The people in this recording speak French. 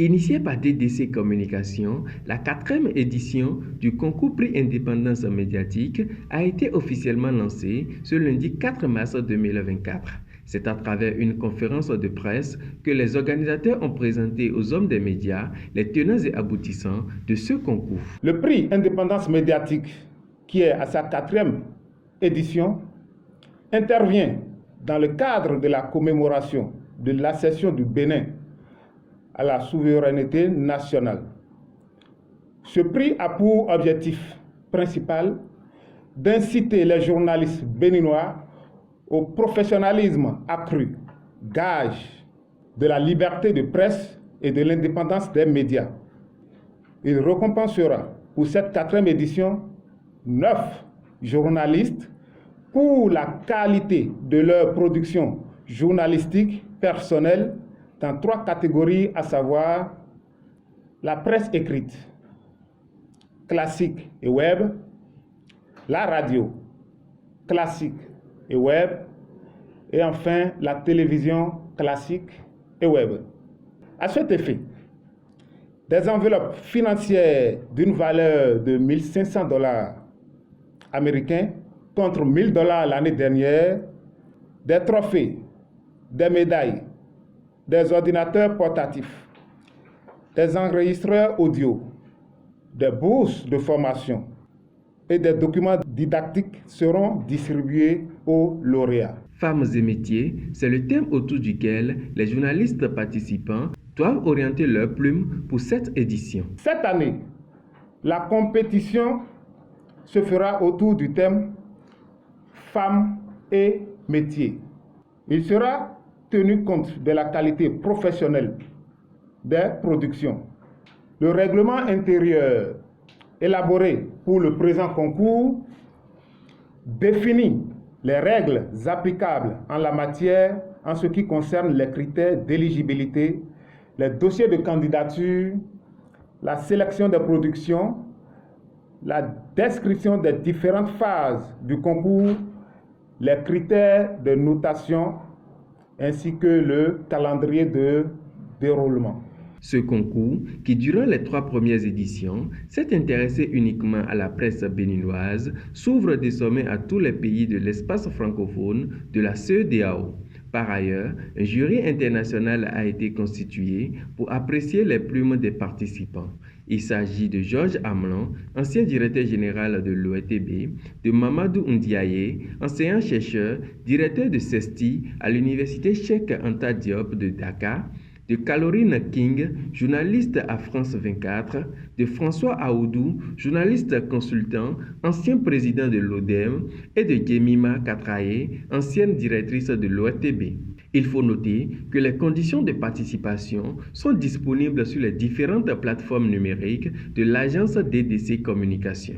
Initiée par DDC Communication, la 4e édition du concours Prix Indépendance médiatique a été officiellement lancée ce lundi 4 mars 2024. C'est à travers une conférence de presse que les organisateurs ont présenté aux hommes des médias les tenants et aboutissants de ce concours. Le prix Indépendance médiatique, qui est à sa 4e édition, intervient dans le cadre de la commémoration de l'accession du Bénin à la souveraineté nationale. Ce prix a pour objectif principal d'inciter les journalistes béninois au professionnalisme accru, gage de la liberté de presse et de l'indépendance des médias. Il récompensera pour cette 4e édition 9 journalistes pour la qualité de leur production journalistique personnelle dans 3 catégories, à savoir la presse écrite, classique et web, la radio, classique et web, et enfin la télévision classique et web. À cet effet, des enveloppes financières d'une valeur de $1 500 américains contre $1 000 l'année dernière, des trophées, des médailles, des ordinateurs portatifs, des enregistreurs audio, des bourses de formation et des documents didactiques seront distribués aux lauréats. Femmes et métiers, c'est le thème autour duquel les journalistes participants doivent orienter leurs plumes pour cette édition. Cette année, la compétition se fera autour du thème Femmes et métiers. Il sera tenu compte de la qualité professionnelle des productions. Le règlement intérieur élaboré pour le présent concours définit les règles applicables en la matière en ce qui concerne les critères d'éligibilité, les dossiers de candidature, la sélection des productions, la description des différentes phases du concours, les critères de notation ainsi que le calendrier de déroulement. Ce concours, qui durant les 3 premières éditions s'est intéressé uniquement à la presse béninoise, s'ouvre désormais à tous les pays de l'espace francophone de la CEDEAO. Par ailleurs, un jury international a été constitué pour apprécier les plumes des participants. Il s'agit de Georges Amelon, ancien directeur général de l'OETB, de Mamadou Ndiaye, enseignant-chercheur, directeur de CESTI à l'université Cheikh Anta Diop de Dakar, de Caroline King, journaliste à France 24, de François Aoudou, journaliste consultant, ancien président de l'ODEM, et de Jemima Katraye, ancienne directrice de l'OETB. Il faut noter que les conditions de participation sont disponibles sur les différentes plateformes numériques de l'agence DDC Communication.